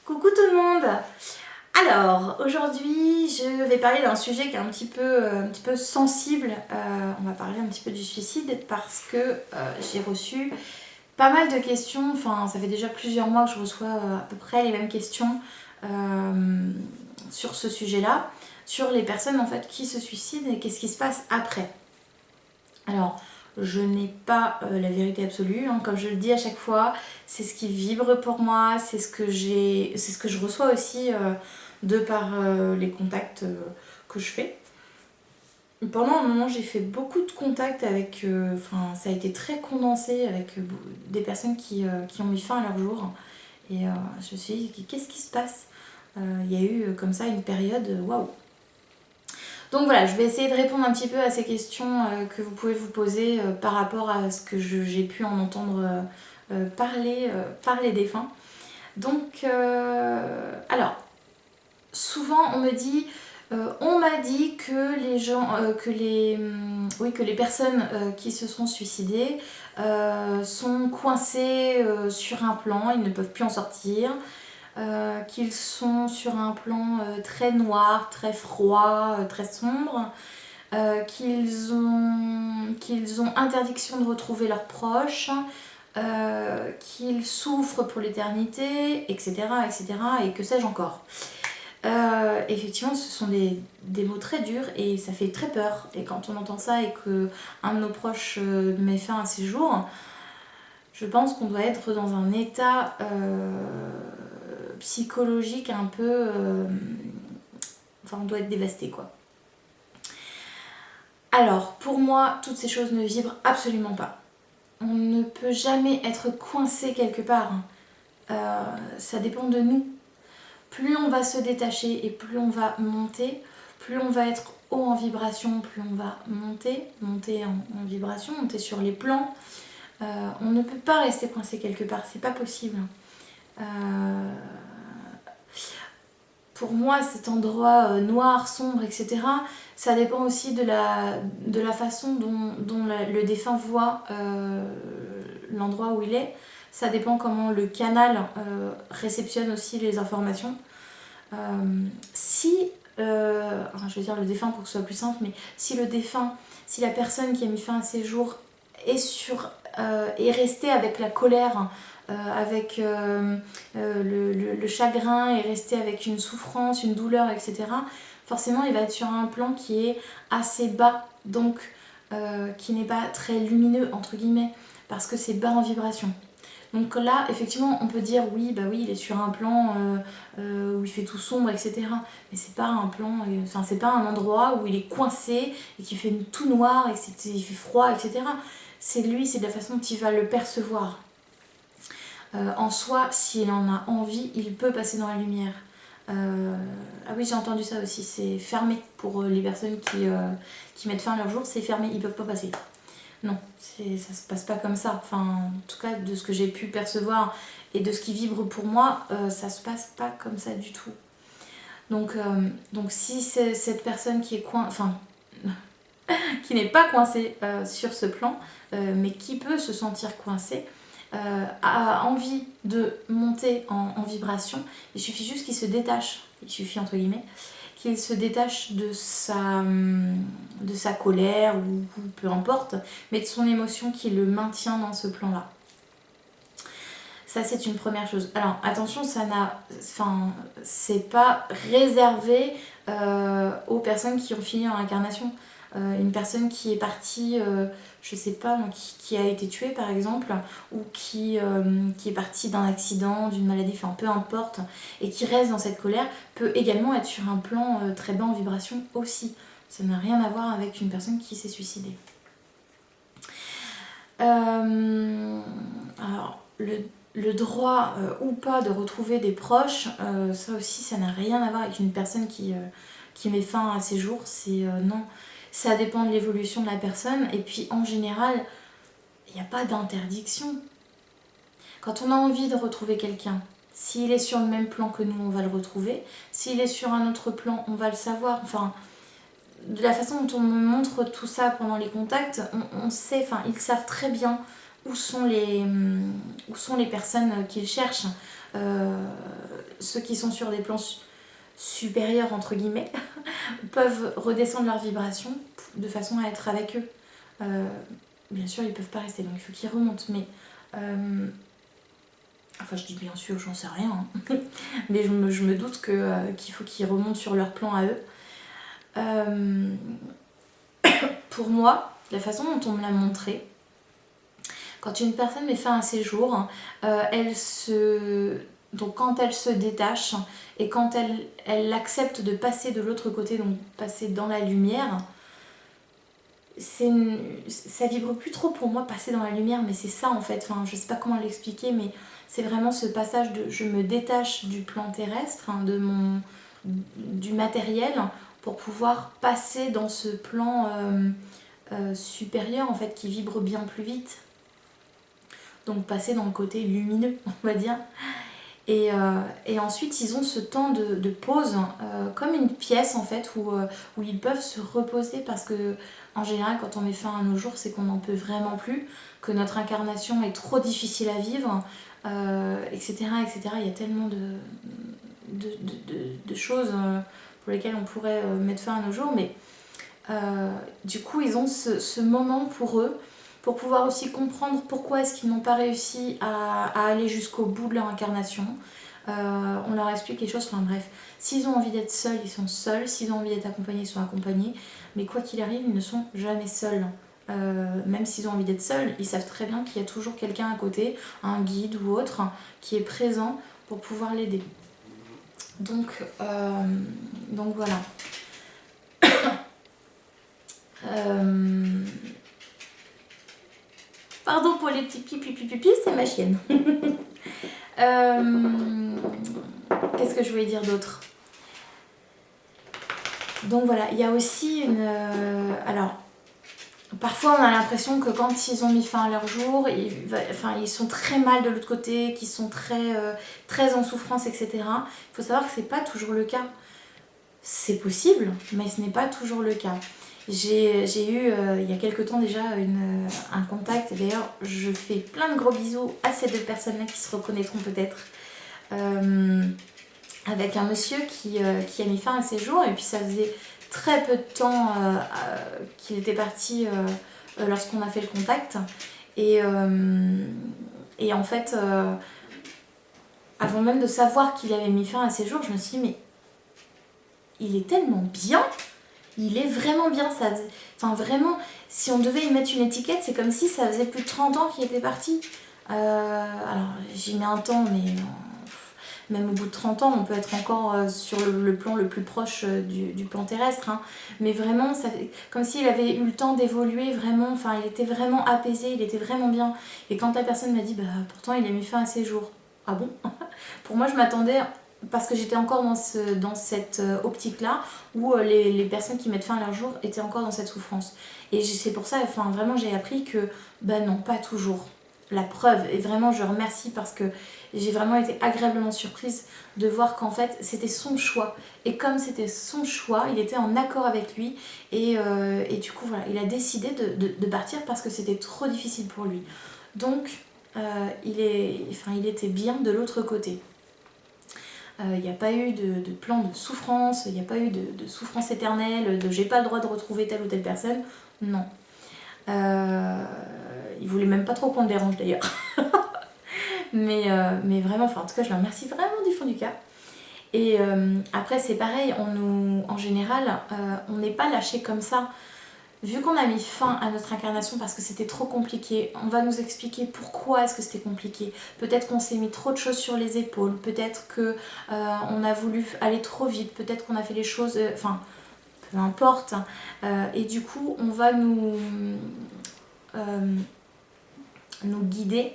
Coucou tout le monde. Alors, aujourd'hui, je vais parler d'un sujet qui est un petit peu sensible. On va parler un petit peu du suicide parce que j'ai reçu pas mal de questions. Enfin, ça fait déjà plusieurs mois que je reçois à peu près les mêmes questions sur ce sujet-là, sur les personnes en fait qui se suicident et qu'est-ce qui se passe après. Alors, je n'ai pas la vérité absolue, hein, comme je le dis à chaque fois, c'est ce qui vibre pour moi, c'est ce que je reçois aussi de par les contacts que je fais. Pendant un moment, j'ai fait beaucoup de contacts avec, ça a été très condensé avec des personnes qui ont mis fin à leur jour. Et je me suis dit, qu'est-ce qui se passe? Il y a eu comme ça une période, waouh! Donc voilà, je vais essayer de répondre un petit peu à ces questions que vous pouvez vous poser par rapport à ce que j'ai pu en entendre parler par les défunts. Donc, alors, souvent on m'a dit que les gens, que les personnes qui se sont suicidées sont coincées sur un plan, ils ne peuvent plus en sortir. Qu'ils sont sur un plan très noir, très froid, très sombre, qu'ils ont interdiction de retrouver leurs proches, qu'ils souffrent pour l'éternité, etc., etc., et que sais-je encore. Effectivement, ce sont des mots très durs et ça fait très peur. Et quand on entend ça et qu'un de nos proches met fin à ses jours, je pense qu'on doit être dans un état psychologique un peu... on doit être dévasté, quoi. Alors, pour moi, toutes ces choses ne vibrent absolument pas. On ne peut jamais être coincé quelque part. Ça dépend de nous. Plus on va se détacher et plus on va monter, plus on va être haut en vibration, plus on va monter en vibration, monter sur les plans. On ne peut pas rester coincé quelque part, c'est pas possible. Pour moi, cet endroit noir, sombre, etc., ça dépend aussi de la façon dont le défunt voit l'endroit où il est. Ça dépend comment le canal réceptionne aussi les informations. Je vais dire le défunt pour que ce soit plus simple, mais si la personne qui a mis fin à ses jours est restée avec la colère, avec le chagrin, est restée avec une souffrance, une douleur, etc., forcément il va être sur un plan qui est assez bas, donc qui n'est pas très lumineux, entre guillemets, parce que c'est bas en vibration. Donc là, effectivement, on peut dire oui, bah oui, il est sur un plan où il fait tout sombre, etc. Mais c'est pas un plan, c'est pas un endroit où il est coincé et qu'il fait tout noir et qu'il fait froid, etc. C'est lui, c'est de la façon dont il va le percevoir. En soi, s'il en a envie, il peut passer dans la lumière. Ah oui, j'ai entendu ça aussi, c'est fermé pour les personnes qui mettent fin à leur jour, c'est fermé, ils peuvent pas passer. Non, ça se passe pas comme ça. Enfin, en tout cas, de ce que j'ai pu percevoir et de ce qui vibre pour moi, ça se passe pas comme ça du tout. Donc si c'est cette personne qui est qui n'est pas coincée sur ce plan, mais qui peut se sentir coincée, a envie de monter en vibration, il suffit juste qu'il se détache, il suffit entre guillemets, qu'il se détache de sa colère ou peu importe, mais de son émotion qui le maintient dans ce plan-là. Ça, c'est une première chose. Alors, attention, c'est pas réservé aux personnes qui ont fini en incarnation. Une personne qui est partie, je sais pas, qui a été tuée par exemple, ou qui est partie d'un accident, d'une maladie, enfin peu importe, et qui reste dans cette colère, peut également être sur un plan très bas en vibration aussi. Ça n'a rien à voir avec une personne qui s'est suicidée. Alors, le droit ou pas de retrouver des proches, ça aussi, ça n'a rien à voir avec une personne qui met fin à ses jours. Non. Ça dépend de l'évolution de la personne. Et puis, en général, il n'y a pas d'interdiction. Quand on a envie de retrouver quelqu'un, s'il est sur le même plan que nous, on va le retrouver. S'il est sur un autre plan, on va le savoir. Enfin, de la façon dont on me montre tout ça pendant les contacts, on sait, enfin, ils savent très bien où sont les personnes qu'ils cherchent. ceux qui sont sur des plans supérieurs, entre guillemets, peuvent redescendre leur vibration de façon à être avec eux. Bien sûr, ils peuvent pas rester, donc il faut qu'ils remontent, mais... enfin, je dis bien sûr, j'en sais rien, hein. Mais je me doute qu'il faut qu'ils remontent sur leur plan à eux. Pour moi, la façon dont on me l'a montré, quand une personne met fin à ses jours, donc quand elle se détache et quand elle accepte de passer de l'autre côté, donc passer dans la lumière, ça vibre plus trop pour moi passer dans la lumière, mais c'est ça en fait, enfin je sais pas comment l'expliquer, mais c'est vraiment ce passage de je me détache du plan terrestre, hein, du matériel, pour pouvoir passer dans ce plan supérieur en fait qui vibre bien plus vite, donc passer dans le côté lumineux on va dire. Et ensuite ils ont ce temps de pause, comme une pièce en fait où ils peuvent se reposer, parce que en général quand on met fin à nos jours c'est qu'on n'en peut vraiment plus, que notre incarnation est trop difficile à vivre, etc., etc. Il y a tellement de choses pour lesquelles on pourrait mettre fin à nos jours, mais du coup ils ont ce moment pour eux, pour pouvoir aussi comprendre pourquoi est-ce qu'ils n'ont pas réussi à aller jusqu'au bout de leur incarnation. On leur explique les choses, enfin bref, s'ils ont envie d'être seuls, ils sont seuls, s'ils ont envie d'être accompagnés, ils sont accompagnés, mais quoi qu'il arrive, ils ne sont jamais seuls. Même s'ils ont envie d'être seuls, ils savent très bien qu'il y a toujours quelqu'un à côté, un guide ou autre, qui est présent pour pouvoir l'aider. Donc voilà. Pardon pour les petits pipi, c'est ma chienne. Qu'est-ce que je voulais dire d'autre? Donc voilà, il y a aussi alors, parfois on a l'impression que quand ils ont mis fin à leur jour, ils sont très mal de l'autre côté, qu'ils sont très en souffrance, etc. Il faut savoir que c'est pas toujours le cas. C'est possible, mais ce n'est pas toujours le cas. J'ai eu il y a quelques temps déjà un contact, d'ailleurs je fais plein de gros bisous à ces deux personnes-là qui se reconnaîtront peut-être, avec un monsieur qui a mis fin à ses jours, et puis ça faisait très peu de temps qu'il était parti lorsqu'on a fait le contact, et en fait avant même de savoir qu'il avait mis fin à ses jours, je me suis dit mais il est tellement bien, il est vraiment bien, enfin vraiment, si on devait y mettre une étiquette, c'est comme si ça faisait plus de 30 ans qu'il était parti. Alors j'y mets un temps, mais même au bout de 30 ans, on peut être encore sur le plan le plus proche du plan terrestre, hein. Mais vraiment, comme s'il avait eu le temps d'évoluer vraiment, enfin il était vraiment apaisé, il était vraiment bien. Et quand la personne m'a dit, bah pourtant il a mis fin à ses jours. Ah bon? Pour moi je m'attendais, parce que j'étais encore dans cette optique-là, où les personnes qui mettent fin à leur jour étaient encore dans cette souffrance. Et c'est pour ça, enfin vraiment j'ai appris que, bah non, pas toujours. La preuve, et vraiment je remercie parce que j'ai vraiment été agréablement surprise de voir qu'en fait c'était son choix. Et comme c'était son choix, il était en accord avec lui, et du coup voilà, il a décidé de partir parce que c'était trop difficile pour lui. Donc il était bien de l'autre côté. Il n'y a pas eu de plan de souffrance, il n'y a pas eu de souffrance éternelle, de j'ai pas le droit de retrouver telle ou telle personne. Non. Il voulait même pas trop qu'on le dérange d'ailleurs. mais vraiment, enfin, en tout cas, je le remercie vraiment du fond du cœur. Et après, c'est pareil, en général, on n'est pas lâché comme ça. Vu qu'on a mis fin à notre incarnation parce que c'était trop compliqué, on va nous expliquer pourquoi est-ce que c'était compliqué. Peut-être qu'on s'est mis trop de choses sur les épaules, peut-être qu'on a voulu aller trop vite, peut-être qu'on a fait les choses... Enfin, peu importe. Et du coup, on va nous guider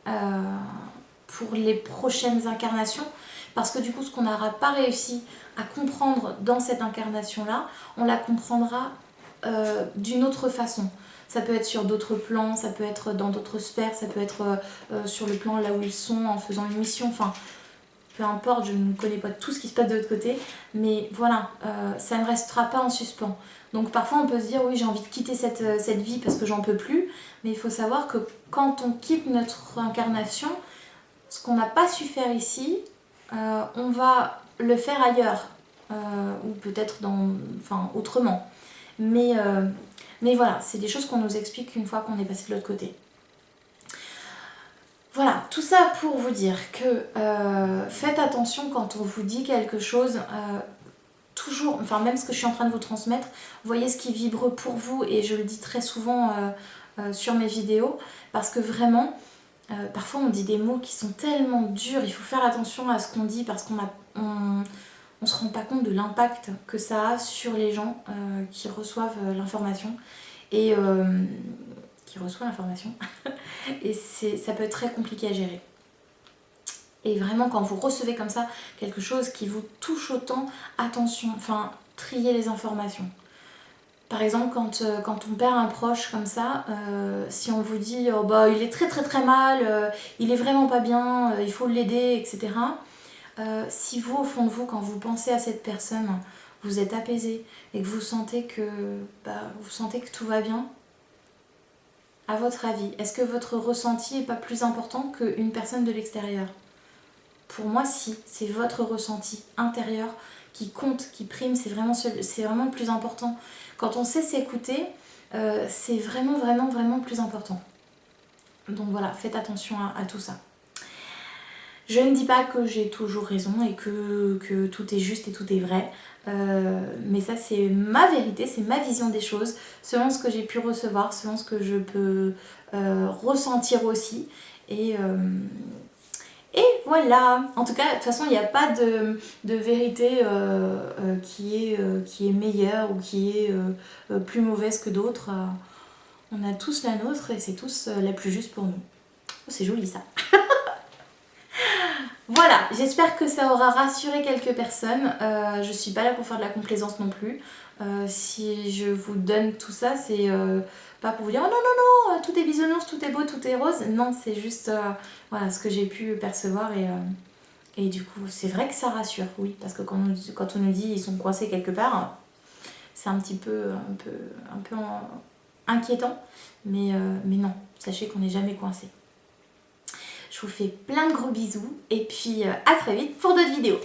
pour les prochaines incarnations. Parce que du coup, ce qu'on n'aura pas réussi à comprendre dans cette incarnation-là, on la comprendra d'une autre façon. Ça peut être sur d'autres plans, ça peut être dans d'autres sphères, ça peut être sur le plan là où ils sont en faisant une mission, enfin peu importe, je ne connais pas tout ce qui se passe de l'autre côté, mais voilà, ça ne restera pas en suspens. Donc parfois on peut se dire oui, j'ai envie de quitter cette vie parce que j'en peux plus, mais il faut savoir que quand on quitte notre incarnation, ce qu'on n'a pas su faire ici, on va le faire ailleurs, ou peut-être autrement. Mais voilà, c'est des choses qu'on nous explique une fois qu'on est passé de l'autre côté. Voilà, tout ça pour vous dire que faites attention quand on vous dit quelque chose, toujours, enfin même ce que je suis en train de vous transmettre, voyez ce qui vibre pour vous, et je le dis très souvent sur mes vidéos, parce que vraiment, parfois on dit des mots qui sont tellement durs, il faut faire attention à ce qu'on dit, parce qu'on se rend pas compte de l'impact que ça a sur les gens qui reçoivent l'information, et qui reçoivent l'information, et ça peut être très compliqué à gérer. Et vraiment, quand vous recevez comme ça quelque chose qui vous touche autant, attention, enfin, triez les informations. Par exemple, quand on perd un proche comme ça, si on vous dit oh, bah, il est très très très mal, il est vraiment pas bien, il faut l'aider, etc. Si vous, au fond de vous, quand vous pensez à cette personne, vous êtes apaisé et que vous sentez que tout va bien, à votre avis, est-ce que votre ressenti n'est pas plus important qu'une personne de l'extérieur ? Pour moi, si, c'est votre ressenti intérieur qui compte, qui prime, c'est vraiment le plus important. Quand on sait s'écouter, c'est vraiment, vraiment, vraiment plus important. Donc voilà, faites attention à tout ça. Je ne dis pas que j'ai toujours raison et que tout est juste et tout est vrai, mais ça c'est ma vérité, c'est ma vision des choses, selon ce que j'ai pu recevoir, selon ce que je peux ressentir aussi. Et voilà, en tout cas, de toute façon, il n'y a pas de vérité qui est meilleure ou qui est plus mauvaise que d'autres. On a tous la nôtre et c'est tous la plus juste pour nous. Oh, c'est joli ça. Voilà, j'espère que ça aura rassuré quelques personnes. Je suis pas là pour faire de la complaisance non plus. Si je vous donne tout ça, c'est pas pour vous dire oh non, tout est bisounours, tout est beau, tout est rose. Non, c'est juste voilà, ce que j'ai pu percevoir, et du coup, c'est vrai que ça rassure, oui, parce que quand on nous dit ils sont coincés quelque part, c'est un peu inquiétant, mais non, sachez qu'on n'est jamais coincé. Je vous fais plein de gros bisous et puis à très vite pour d'autres vidéos.